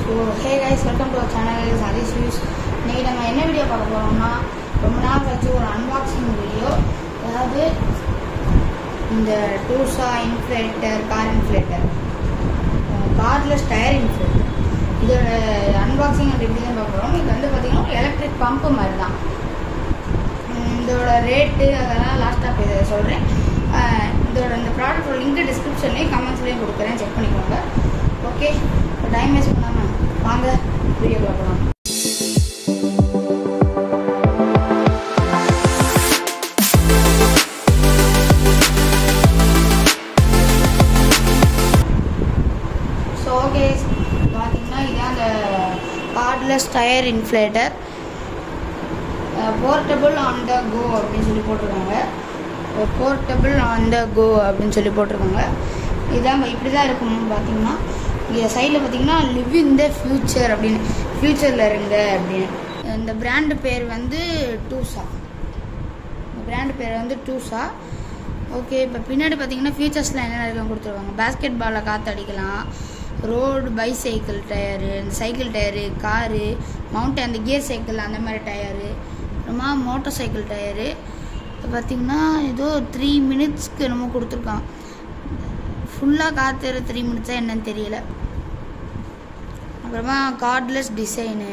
So hey guys, welcome to our channel Satish reviews. இன்றைக்கி நம்ம என்ன வீடியோ பார்க்க போகிறோம்னா, ரொம்ப நாள் கழிச்சு ஒரு அன்பாக்சிங் வீடியோ. அதாவது இந்த டூசா inflator, car inflator, cordless tyre inflator, இதோட அன்பாக்சிங் அண்ட் ரிவ்யூ தான் பார்க்குறோம். இது வந்து பார்த்திங்கன்னா எலக்ட்ரிக் பம்பு மாதிரி தான். இதோட ரேட்டு அதெல்லாம் லாஸ்ட்டாக சொல்கிறேன். இதோட இந்த ப்ராடக்டோட லிங்க் டிஸ்கிரிப்ஷன்லேயும் கமெண்ட்ஸ்லேயும் கொடுக்குறேன், செக் பண்ணிக்கோங்க. ஓகே, இப்போ டைம் வேஸ்ட் பண்ணாமல் வாங்க வீடியோ பார்க்கலாம். ஸோ ஓகே, பார்த்தீங்கன்னா இதுதான் அந்த cordless tyre inflator, portable on the go அப்படின்னு சொல்லி போட்டிருக்காங்க. போர்ட்டபிள் ஆன் த கோ அப்படின்னு சொல்லி போட்டிருக்காங்க. இதாங்க இப்படி தான் இருக்கணும்னு பார்த்தீங்கன்னா, இங்கே சைடில் பார்த்தீங்கன்னா லிவ் இன் த ஃப்யூச்சர் அப்படின்னு, ஃப்யூச்சரில் இருங்க அப்படின்னு. இந்த பிராண்டு பேர் வந்து டூசா. இந்த பிராண்டு பேர் வந்து டூசா. ஓகே, இப்போ பின்னாடி பார்த்தீங்கன்னா ஃபியூச்சர்ஸில் என்னென்ன இருக்குன்னு கொடுத்துருவாங்க. பேஸ்கெட் பாலில் காற்று அடிக்கலாம், ரோடு பைசைக்கிள் டயரு, இந்த சைக்கிள் டயரு, காரு, மவுண்டன் அந்த கியர் சைக்கிள் அந்த மாதிரி டயரு, அப்புறமா மோட்டர் சைக்கிள் டயரு. இப்போ பார்த்திங்கன்னா ஏதோ 3 மினிட்ஸ்க்கு நம்ம கொடுத்துருக்கான். ஃபுல்லாக காற்று 3 மினிட்ஸாக என்னன்னு தெரியல. அப்புறமா cordless design,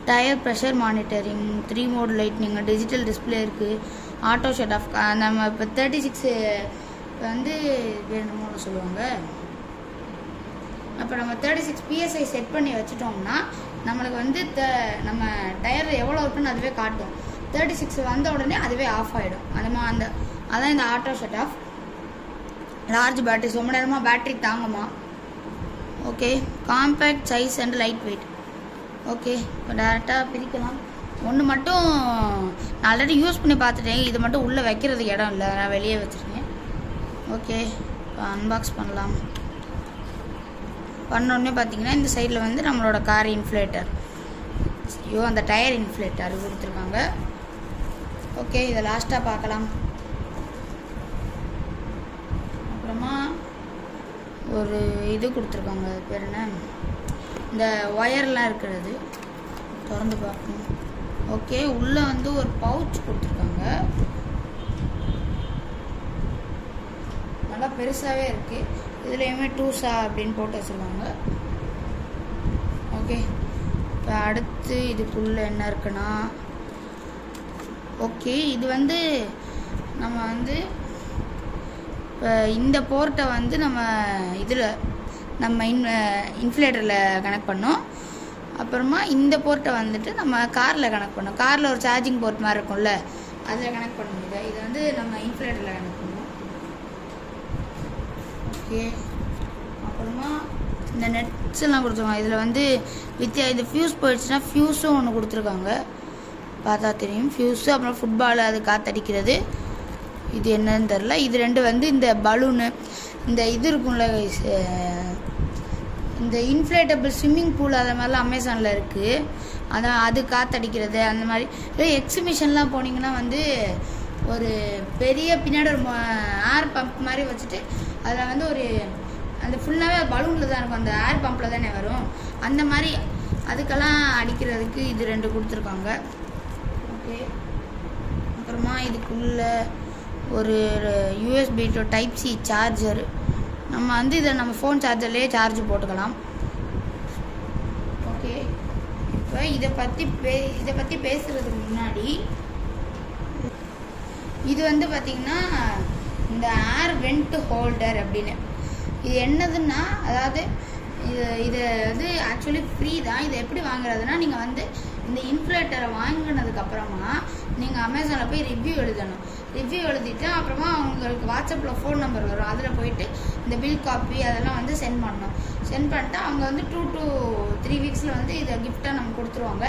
tyre pressure monitoring, 3 mode lightning, digital display இருக்குது, ஆட்டோ ஷட் ஆஃப். நம்ம இப்போ 36 வந்து வேணுமோன்னு சொல்லுவாங்க. அப்போ நம்ம 36 PSI செட் பண்ணி வச்சுட்டோம்னா நம்மளுக்கு வந்து நம்ம டயர் எவ்வளோ இருக்குன்னு அதுவே காட்டும். 36 வந்த உடனே அதுவே ஆஃப் ஆகிடும். அதான் இந்த auto shut off. Large battery, ரொம்ப நேரமாக பேட்டரி தாங்குமா. Okay, compact size and light weight. Okay, இப்போ டேரெக்டாக பிரிக்கலாம். ஒன்று மட்டும் நான் ஆல்ரெடி யூஸ் பண்ணி பார்த்துட்டேன், இது மட்டும் உள்ளே வைக்கிறதுக்கு இடம் இல்லை, நான் வெளியே வச்சுருக்கேன். ஓகே, இப்போ அன்பாக்ஸ் பண்ணலாம். பண்ணோடனே பார்த்தீங்கன்னா இந்த சைடில் வந்து நம்மளோட கார் இன்ஃப்ளேட்டர், அந்த டயர் இன்ஃப்ளேட்டர் கொடுத்துருக்காங்க. ஓகே, இதை லாஸ்ட்டாக பார்க்கலாம். அப்புறமா ஒரு இது கொடுத்துருக்காங்க, பேர் என்ன, இந்த ஒயர்லாம் இருக்கிறது திறந்து பார்க்கணும். ஓகே, உள்ளே வந்து ஒரு பவுச் கொடுத்துருக்காங்க, நல்லா பெருசாகவே இருக்குது. இதுலேயுமே டூசா அப்படின்னு போட்டு வச்சுருக்காங்க. ஓகே, இப்போ அடுத்து இதுக்குள்ளே என்ன இருக்குன்னா, ஓகே இது வந்து நம்ம வந்து இப்போ இந்த போர்ட்டை வந்து நம்ம இதில் நம்ம இன்ஃப்ளேட்டரில் கனெக்ட் பண்ணோம். அப்புறமா இந்த போர்ட்டை வந்துட்டு நம்ம காரில் கனெக்ட் பண்ணோம். காரில் ஒரு சார்ஜிங் போர்ட் மாதிரி இருக்கும்ல, அதில் கனெக்ட் பண்ண முடியாது. இதை வந்து நம்ம இன்ஃப்ளேட்டரில் கனெக்ட் பண்ணோம். ஓகே, அப்புறமா இந்த நெட்ஸ் எல்லாம் கொடுத்துருக்காங்க. இதில் வந்து இது ஃபியூஸ் போயிடுச்சுன்னா ஃபியூஸும் ஒன்று கொடுத்துருக்காங்க, பார்த்தா தெரியும். ஃபியூஸு, அப்புறம் ஃபுட்பால் அது காற்றடிக்கிறது, இது என்னன்னு தெரில. இது ரெண்டு வந்து இந்த பலூனு, இந்த இது இருக்கும்ல இந்த இன்ஃப்ளேட்டபிள் ஸ்விம்மிங் பூல், அது மாதிரிலாம் அமேசானில் இருக்குது. அதான் அது காற்றடிக்கிறது. அந்த மாதிரி எக்ஸிபிஷன்லாம் போனீங்கன்னா வந்து ஒரு பெரிய பின்னாடி ஒரு ஏர் பம்ப் மாதிரி வச்சுட்டு அதில் வந்து ஒரு அந்த ஃபுல்லாகவே பலூனில் தான் இருக்கும், அந்த ஏர் பம்பில் தானே வரும். அந்த மாதிரி அதுக்கெல்லாம் அடிக்கிறதுக்கு இது ரெண்டு கொடுத்துருக்காங்க. ஓகே, அப்புறமா இதுக்குள்ளே ஒரு USB to Type C charger. நம்ம வந்து இதை நம்ம ஃபோன் சார்ஜர்லேயே சார்ஜ் போட்டுக்கலாம். ஓகே, இப்போ இதை பற்றி பேசுகிறதுக்கு முன்னாடி, இது வந்து பார்த்திங்கன்னா இந்த ஏர் வெண்ட் ஹோல்டர் அப்படின்னு, இது என்னதுன்னா, அதாவது இது வந்து ஆக்சுவலி ஃப்ரீ தான். இதை எப்படி வாங்குறதுனா, நீங்கள் வந்து இந்த இன்ஃப்ளேட்டரை வாங்கினதுக்கப்புறமா நீங்கள் அமேசானில் போய் ரிவ்யூ எழுதணும். ரிவ்யூ எழுதிட்டு அப்புறமா உங்களுக்கு வாட்ஸ்அப்பில் ஃபோன் நம்பர் வரும், அதில் போயிட்டு இந்த பில் காப்பி அதெல்லாம் வந்து சென்ட் பண்ணணும். சென்ட் பண்ணிட்டு அவங்க வந்து 2 to 3 வீக்ஸில் வந்து இதை கிஃப்டாக நம்ம கொடுத்துருவாங்க.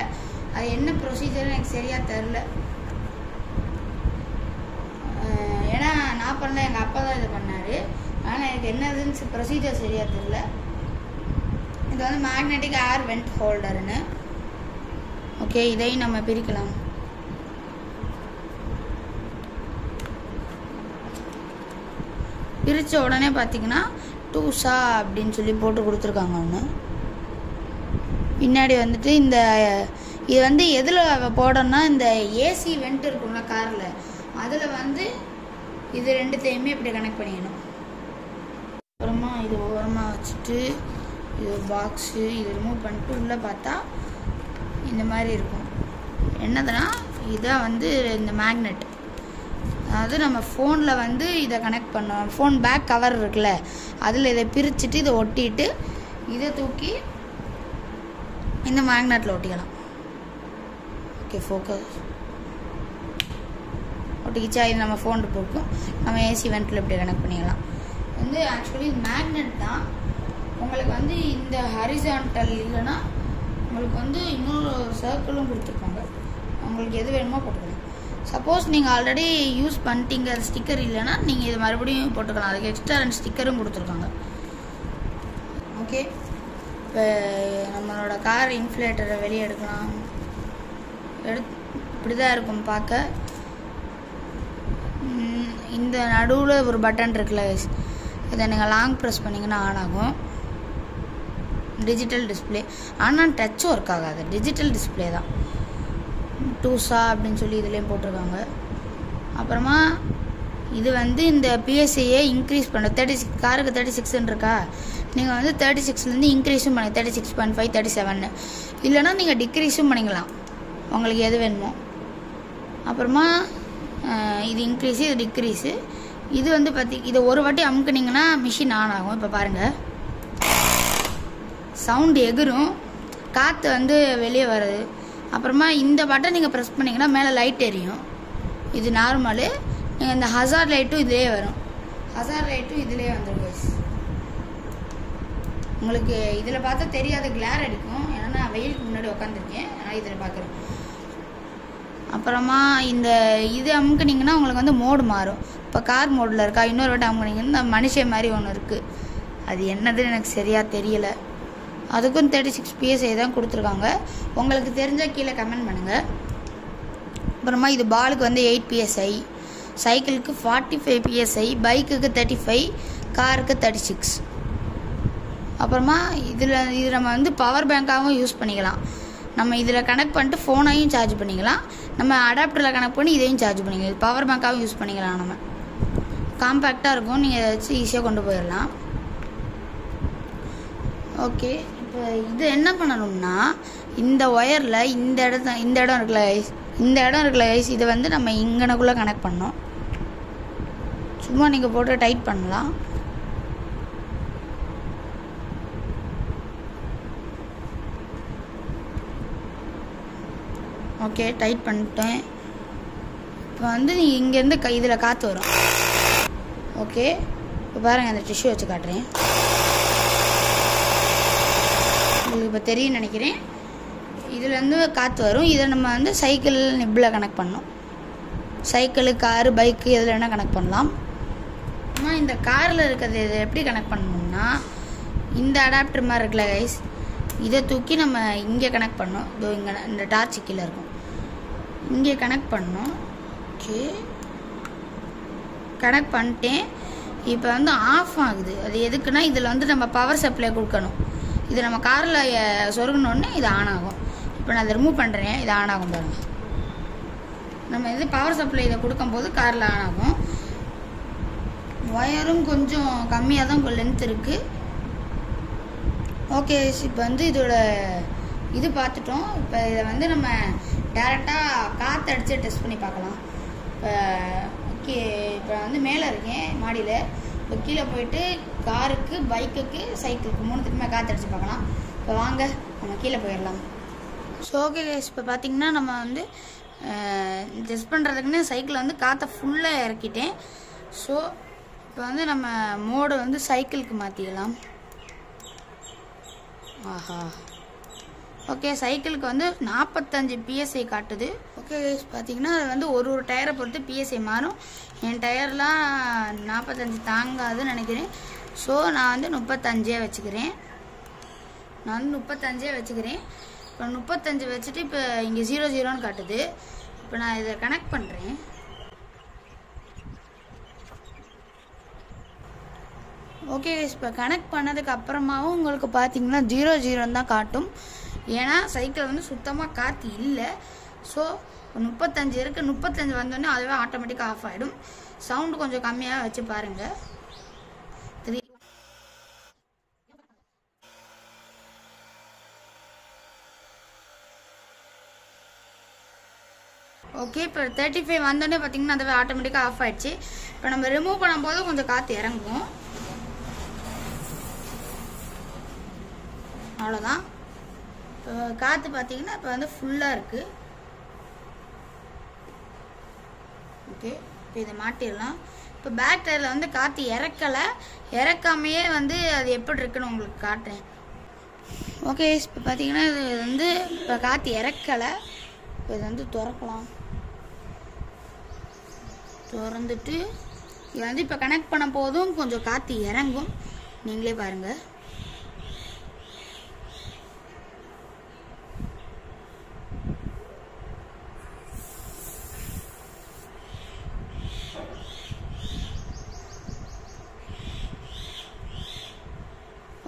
அது என்ன ப்ரொசீஜர்னு எனக்கு சரியாக தெரில, ஏன்னா நான் பண்ணல, எங்கள் அப்பா தான் இதை பண்ணார். ஆனால் எனக்கு என்னதுன்னு ப்ரொசீஜர் சரியாக தெரில. இது வந்து மேக்னெட்டிக் ஏர் வெண்ட் ஹோல்டர்னு. ஓகே, இதையும் நம்ம பிரிக்கலாம். பிரித்த உடனே பார்த்தீங்கன்னா டூசா அப்படின்னு சொல்லி போட்டு கொடுத்துருக்காங்க ஒன்று. பின்னாடி வந்துட்டு இந்த இது வந்து எதில் போடணும்னா இந்த ஏசி வெண்ட் இருக்கும்ல காரில், அதில் வந்து இது ரெண்டுத்தையுமே இப்படி கனெக்ட் பண்ணிக்கணும். அப்புறமா இது ஓரமாக வச்சுட்டு இது பாக்ஸு இது ரிமூவ் பண்ணிட்டு உள்ளே பார்த்தா இந்த மாதிரி இருக்கும். என்னதுன்னா இதான் வந்து இந்த மேக்னெட். அதாவது நம்ம ஃபோனில் வந்து இதை கனெக்ட் பண்ணோம். ஃபோன் பேக் கவர் இருக்குல்ல, அதில் இதை பிரிச்சுட்டு இதை ஒட்டிட்டு இதை தூக்கி இந்த மேக்னெட்டில் ஒட்டிக்கலாம். ஓகே, ஃபோக்கஸ் ஒட்டிக்கிச்சா? இது நம்ம ஃபோன் இருக்கும். நம்ம ஏசி வெண்ட்டில் இப்படி கனெக்ட் பண்ணிக்கலாம். வந்து ஆக்சுவலி மேக்னெட் தான். உங்களுக்கு வந்து இந்த ஹரிசான்டல் இல்லைன்னா உங்களுக்கு வந்து இன்னொரு சர்க்கிளும் கொடுத்துருப்பாங்க. உங்களுக்கு எது வேணுமோ போட்டுக்கலாம். சப்போஸ் நீங்கள் ஆல்ரெடி யூஸ் பண்ணிட்டீங்க, ஸ்டிக்கர் இல்லைன்னா நீங்கள் இது மறுபடியும் போட்டுக்கலாம். அதுக்கு எக்ஸ்ட்ரா 2 ஸ்டிக்கரும் கொடுத்துருக்காங்க. ஓகே, இப்போ நம்மளோட கார் இன்ஃப்ளேட்டரை வெளியே எடுக்கலாம். இப்படி தான் இருக்கும் பார்க்க. இந்த நடுவில் ஒரு பட்டன் இருக்குல்ல, இதை நீங்கள் லாங் ப்ரெஸ் பண்ணிங்கன்னா ஆன் ஆகும். Digital display. ஆனால் டச்சும் ஒர்க் ஆகாது, டிஜிட்டல் டிஸ்பிளே தான். டூசா அப்படின்னு சொல்லி இதுலேயும் போட்டிருக்காங்க. அப்புறமா இது வந்து இந்த பிஎஸ்ஐயை இன்க்ரீஸ் பண்ண 36 காருக்கு 36ன்னு இருக்கா, நீங்கள் வந்து 36லேருந்து இன்க்ரீஸும் பண்ணி 36.5 37 இல்லைன்னா நீங்கள் டிக்ரீஸும் பண்ணிக்கலாம், உங்களுக்கு எது வேணுமோ. அப்புறமா இது இன்க்ரீஸு இது டிக்ரீஸு. இது வந்து இதை ஒரு வாட்டி அமுக்குனிங்கன்னா மிஷின் ஆன் ஆகும். இப்போ பாருங்கள், சவுண்டு எகிரும், காற்று வந்து வெளியே வருது. அப்புறமா இந்த பட்டன் நீங்கள் ப்ரெஸ் பண்ணிங்கன்னா மேலே லைட் எரியும். இது நார்மலு. நீங்கள் இந்த ஹசார் லைட்டும் இதிலே வரும். ஹசார் லைட்டும் இதிலே வந்துடும். உங்களுக்கு இதில் பார்த்தா தெரியாத கிளார் அடிக்கும், ஏன்னா நான் வெயிலுக்கு முன்னாடி உட்காந்துருக்கேன், அதனால் இதில் பார்க்குறேன். அப்புறமா இந்த இது அமுக்குனிங்கன்னா உங்களுக்கு வந்து மோடு மாறும். இப்போ கார் மோடில் இருக்கா, இன்னொரு வாட்டி அமுக்குனிங்கன்னா இந்த மனுஷன் மாதிரி ஒன்று இருக்குது. அது என்னதுன்னு எனக்கு சரியாக தெரியலை. அதுக்கும் 36 PSI தான் கொடுத்துருக்காங்க. உங்களுக்கு தெரிஞ்சால் கீழே கமெண்ட் பண்ணுங்கள். அப்புறமா இது பாலுக்கு வந்து 8 PSI, சைக்கிளுக்கு 45 PSI, பைக்குக்கு 35, காருக்கு 36. அப்புறமா இது நம்ம வந்து பவர் பேங்காகவும் யூஸ் பண்ணிக்கலாம். நம்ம இதில் கனெக்ட் பண்ணிட்டு ஃபோனையும் சார்ஜ் பண்ணிக்கலாம். நம்ம அடாப்டரில் கனெக்ட் பண்ணி இதையும் சார்ஜ் பண்ணிக்கலாம். பவர் பேங்காகவும் யூஸ் பண்ணிக்கலாம். நம்ம காம்பேக்டாக இருக்கும், நீங்கள் இதை வச்சு ஈஸியாக கொண்டு போயிடலாம். ஓகே, இப்போ இது என்ன பண்ணணும்னா இந்த ஒயரில் இந்த இடம் இருக்குல்ல கைஸ், இதை வந்து நம்ம இங்கனக்குள்ளே கனெக்ட் பண்ணோம். சும்மா நீங்கள் போட்டு டைட் பண்ணலாம். ஓகே, டைட் பண்ணிட்டேன். இப்போ வந்து நீங்கள் இங்கேருந்து இதில் காற்று வரும். ஓகே, இப்போ பாருங்கள், அந்த டிஷ்யூ வச்சு காட்டுறேன். உங்களுக்கு இப்போ தெரியும்னு நினைக்கிறேன். இதுலேருந்து காற்று வரும். இதை நம்ம வந்து சைக்கிள் நிப்பில் கனெக்ட் பண்ணோம். சைக்கிளு, காரு, பைக்கு இதில் என்ன கனெக்ட் பண்ணலாம். ஆனால் இந்த காரில் இருக்கிறது இதை எப்படி கனெக்ட் பண்ணணும்னா இந்த அடாப்டர் மாதிரி இருக்குல்ல கைஸ், இதை தூக்கி நம்ம இங்கே கனெக்ட் பண்ணோம். இதோ இங்கே இந்த டார்ச் கீழே இருக்கும், இங்கே கனெக்ட் பண்ணோம். ஓகே, கனெக்ட் பண்ணிட்டேன். இப்போ வந்து ஆஃப் ஆகுது. அது எதுக்குன்னா இதில் வந்து நம்ம பவர் சப்ளை கொடுக்கணும். இது நம்ம காரில் சொருகினோடனே இது ஆன் ஆகும். இப்போ நான் அதை ரிமூவ் பண்ணுறேன், இது ஆன் ஆகும் பாருங்கள். நம்ம இது பவர் சப்ளை இதை கொடுக்கும்போது காரில் ஆன் ஆகும். ஒயரும் கொஞ்சம் கம்மியாக தான் லென்த் இருக்குது. ஓகே, இப்போ வந்து இதோட இது பார்த்துட்டோம். இப்போ இதை வந்து நம்ம டேரெக்டாக காற்று அடித்து டெஸ்ட் பண்ணி பார்க்கலாம். இப்போ ஓகே, இப்போ வந்து மேலே இருக்கேன் மாடியில். இப்போ கீழே போயிட்டு காருக்கு, பைக்குக்கு, சைக்கிளுக்கு 3த்துக்குமே காற்று அடித்து பார்க்கலாம். இப்போ வாங்க நம்ம கீழே போயிடலாம். ஸோ ஓகே கைஸ், இப்போ பார்த்திங்கன்னா நம்ம வந்து டெஸ்ட் பண்ணுறதுக்குன்னு சைக்கிளை வந்து காற்றை ஃபுல்லாக இறக்கிட்டேன். ஸோ இப்போ வந்து நம்ம மோடை வந்து சைக்கிளுக்கு மாற்றிக்கலாம். ஆஹா, ஓகே, சைக்கிளுக்கு வந்து 45 PSI காட்டுது. ஓகே கைஸ், பார்த்தீங்கன்னா அது வந்து ஒரு டயரை பொறுத்து PSI மாறும். என் டயர்லாம் 45 தாங்காதுன்னு நினைக்கிறேன். ஸோ நான் வந்து 35 வச்சுக்கிறேன். இப்போ 35 வச்சுட்டு இப்போ இங்கே 00ன்னு காட்டுது. இப்போ நான் இதை கனெக்ட் பண்ணுறேன். ஓகே, இப்போ கனெக்ட் பண்ணதுக்கு அப்புறமாவும் உங்களுக்கு பார்த்தீங்கன்னா 00 தான் காட்டும். ஏன்னா சைக்கிள் வந்து சுத்தமாக காற்று இல்லை. ஸோ 35 இருக்குது, 35 வந்தோடனே அதுவே ஆட்டோமேட்டிக்காக ஆஃப் ஆகிடும். சவுண்டு கொஞ்சம் கம்மியாக வச்சு பாருங்கள். ஓகே, இப்போ 35 வந்தோடனே பார்த்தீங்கன்னா அதுவே ஆட்டோமேட்டிக்காக ஆஃப் ஆகிடுச்சு. இப்போ நம்ம ரிமூவ் பண்ணும்போது கொஞ்சம் காற்று இறங்கும், அவ்வளோதான். இப்போ காற்று பார்த்தீங்கன்னா இப்போ வந்து ஃபுல்லாக இருக்குது. ஓகே, இப்போ இதை மாட்டிடலாம். இப்போ பேக் டயரில் வந்து காற்று இறக்காமையே வந்து அது எப்படி இருக்குன்னு உங்களுக்கு காட்டுறேன். ஓகே, இப்போ பார்த்தீங்கன்னா இது வந்து இப்போ காற்று இறக்கலை. இப்போ இதை வந்து திறக்கலாம். திறந்துட்டு இது வந்து இப்போ கனெக்ட் பண்ண போதும் கொஞ்சம் காற்று இறங்கும், நீங்களே பாருங்கள்.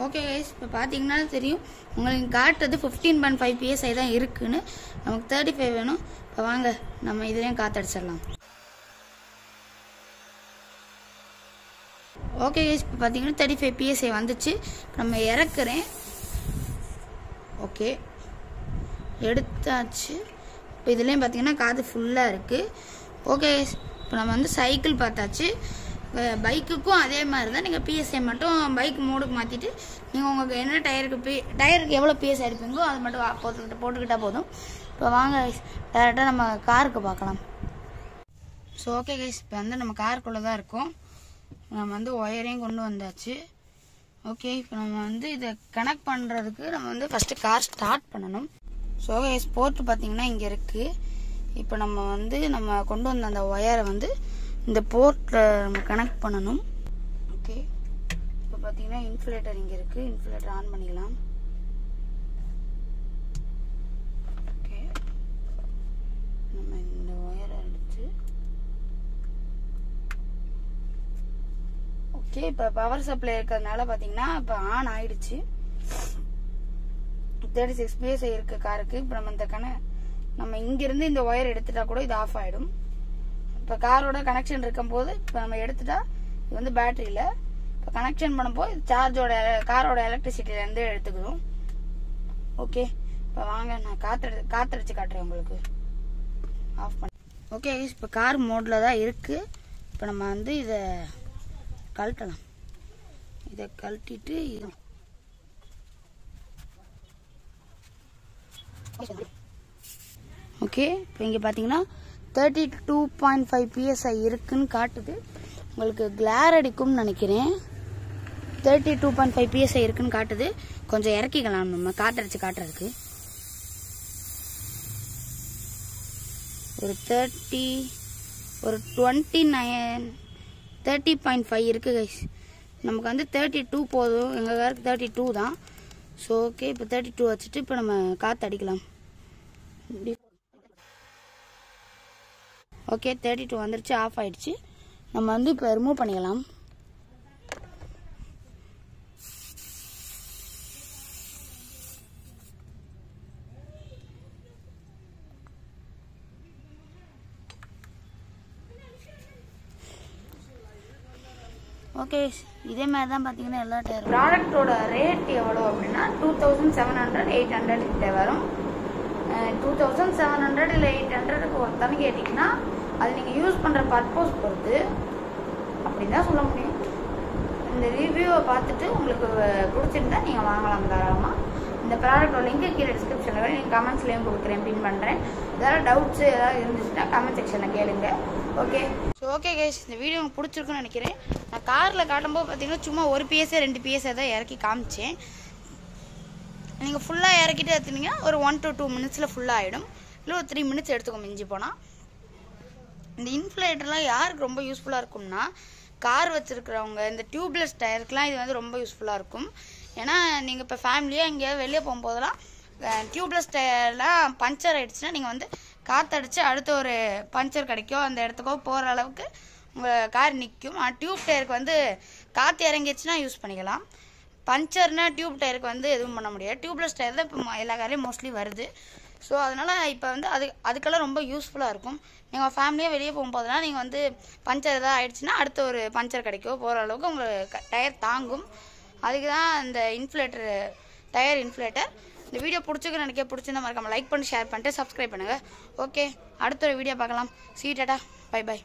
ஓகே கைஸ், இப்போ பார்த்தீங்கன்னா தெரியும் உங்களுக்கு காட்டுறது 15.5 PSI தான் இருக்குன்னு. நமக்கு 35 வேணும். இப்போ வாங்க நம்ம இதுலேயும் காற்றடிச்சிடலாம். ஓகே கைஸ், இப்போ பார்த்தீங்கன்னா 35 PSI வந்துச்சு. நம்ம இறக்குறேன். ஓகே, எடுத்தாச்சு. இப்போ இதுலேயும் பார்த்தீங்கன்னா காற்று ஃபுல்லாக இருக்குது. ஓகே கைஸ், இப்போ நம்ம வந்து சைக்கிள் பார்த்தாச்சு. பைக்குக்கும் அதே மாதிரி தான். நீங்கள் PSI மட்டும் பைக் மோடுக்கு மாற்றிட்டு நீங்கள் உங்களுக்கு என்ன டயருக்கு எவ்வளோ PSI எடுப்பீங்களோ அது மட்டும் போட்டுக்கிட்டால் போதும். இப்போ வாங்க கைஸ், டேரெக்டாக நம்ம காருக்கு பார்க்கலாம். ஸோ ஓகே கைஸ், இப்போ வந்து நம்ம காருக்குள்ளே தான் இருக்கோம். நம்ம வந்து ஒயரையும் கொண்டு வந்தாச்சு. ஓகே, இப்போ நம்ம வந்து இதை கனெக்ட் பண்ணுறதுக்கு நம்ம வந்து ஃபஸ்ட்டு கார் ஸ்டார்ட் பண்ணணும். ஸோ கைஸ், போர்ட்டு பார்த்தீங்கன்னா இங்கே இருக்குது. இப்போ நம்ம வந்து நம்ம கொண்டு வந்த அந்த ஒயரை வந்து இந்த போர்ட்டில் நம்ம கனெக்ட் பண்ணணும். ஓகே, இப்போ பார்த்தீங்கன்னா இன்ஃபுலேட்டர் இங்கே இருக்குது. இன்ஃபுலேட்டர் ஆன் பண்ணிக்கலாம். ஓகே, நம்ம இந்த ஒயரை எடுத்து ஓகே, இப்போ பவர் சப்ளை இருக்கிறதுனால பார்த்தீங்கன்னா இப்போ ஆன் ஆயிடுச்சு. 36 PSI இருக்குது காருக்கு. இப்போ நம்ம இங்கிருந்து இந்த ஒயர் எடுத்துட்டா கூட இது ஆஃப் ஆகிடும். இப்போ காரோட கனெக்ஷன் இருக்கும்போது இப்போ நம்ம எடுத்துட்டா இது வந்து பேட்டரியில் இப்போ கனெக்ஷன் பண்ணும்போது சார்ஜோட காரோட எலக்ட்ரிசிட்டிலேருந்து எடுத்துக்கிறோம். ஓகே, இப்போ வாங்க நான் காற்றடிச்சு காட்டுறேன் உங்களுக்கு. ஆஃப் பண்ணி ஓகே, இப்போ கார் மோடில் தான் இருக்குது. இப்போ நம்ம வந்து இதை கழட்டலாம். இதை கழட்டிட்டு ஓகே, இப்போ இங்கே பார்த்தீங்கன்னா 32.5 PSI இருக்குன்னு காட்டுது. உங்களுக்கு கிளார் அடிக்கும்னு நினைக்கிறேன். 32.5 PSI இருக்குன்னு காட்டுது. கொஞ்சம் இறக்கிக்கலாம் நம்ம காற்றடிச்சு காட்டுறதுக்கு. ஒரு 30.5 இருக்குது கைஸ். நமக்கு வந்து 32 போதும். எங்கள் காருக்கு 32 தான். ஸோ ஓகே, இப்போ 32 வச்சுட்டு இப்போ நம்ம காற்று அடிக்கலாம். ஓகே, 32 வந்துருச்சு, ஆஃப் ஆயிடுச்சு. நம்ம வந்து இப்போ ரிமூவ் பண்ணிக்கலாம். ஓகே, இதே மாதிரி தான் பார்த்தீங்கன்னா எல்லா டயரும். ப்ராடக்டோட ரேட் எவ்வளோ அப்படின்னா 2700 800 கிட்ட வரும். 2700 இல்லை 800க்கு ஒருத்தானு கேட்டிங்கன்னா அது நீங்கள் யூஸ் பண்ணுற பர்பஸ் பொறுத்து அப்படின்னு தான் சொல்ல முடியும். இந்த ரிவ்யூவை பார்த்துட்டு உங்களுக்கு பிடிச்சிருந்தா நீங்கள் வாங்கலாம் தாராளமாக. இந்த ப்ராடக்டோட லிங்க் கீழே டிஸ்கிரிப்ஷனில் நீங்கள் கமெண்ட்ஸ்லேயும் கொடுக்குறேன், பின் பண்ணுறேன். ஏதாவது டவுட்ஸு ஏதாவது இருந்துச்சுன்னா கமெண்ட் செக்ஷனில் கேளுங்க. ஓகே, ஸோ ஓகே கைஸ், இந்த வீடியோ உங்களுக்கு பிடிச்சிருக்குன்னு நினைக்கிறேன். நான் காரில் காட்டும்போது பார்த்தீங்கன்னா சும்மா 1 PSI 2 PSI தான் இறக்கி காமிச்சேன். நீங்கள் ஃபுல்லாக இறக்கிட்டு எடுத்துனீங்கன்னா ஒரு 1 to 2 மினிட்ஸில் ஃபுல்லாக ஆகிடும். இல்லை ஒரு 3 மினிட்ஸ் எடுத்துக்கோ மிஞ்சி போனால். இந்த இன்ஃப்ளேட்டர்லாம் யாருக்கு ரொம்ப யூஸ்ஃபுல்லாக இருக்கும்னா கார் வச்சுருக்கிறவங்க, இந்த டியூப்லெஸ் டயருக்குலாம் இது வந்து ரொம்ப யூஸ்ஃபுல்லாக இருக்கும். ஏன்னா நீங்கள் இப்போ ஃபேமிலியாக எங்கேயாவது வெளியே போகும்போதெல்லாம் டியூப்லெஸ் டயர்லாம் பஞ்சர் ஆகிடுச்சுன்னா நீங்கள் வந்து காற்றடிச்சு அடுத்த ஒரு பஞ்சர் கிடைக்கும் அந்த இடத்துக்கோ போகிற அளவுக்கு உங்கள் கார் நிற்கும். டியூப் டயருக்கு வந்து காற்று இறங்கிடுச்சுன்னா யூஸ் பண்ணிக்கலாம். பஞ்சர்னா டியூப் டயருக்கு வந்து எதுவும் பண்ண முடியாது. டியூப்லெஸ் டயர் தான் இப்போ எல்லா காரையும் மோஸ்ட்லி வருது. ஸோ அதனால் இப்போ வந்து அதுக்கெல்லாம் ரொம்ப யூஸ்ஃபுல்லாக இருக்கும். நீங்கள் ஃபேமிலியாக வெளியே போகும்போதெல்லாம் நீங்கள் வந்து பஞ்சர் எதாவது ஆகிடுச்சுன்னா அடுத்த ஒரு பஞ்சர் கிடைக்கும், போகிற அளவுக்கு உங்களுக்கு டயர் தாங்கும். அதுக்கு தான் இந்த டயர் இன்ஃப்ளேட்டர். இந்த வீடியோ பிடிச்சிருந்தா மறக்காம லைக் பண்ணி ஷேர் பண்ணிட்டு சப்ஸ்கிரைப் பண்ணுங்கள். ஓகே, அடுத்த ஒரு வீடியோ பார்க்கலாம். See you, டாடா, பை.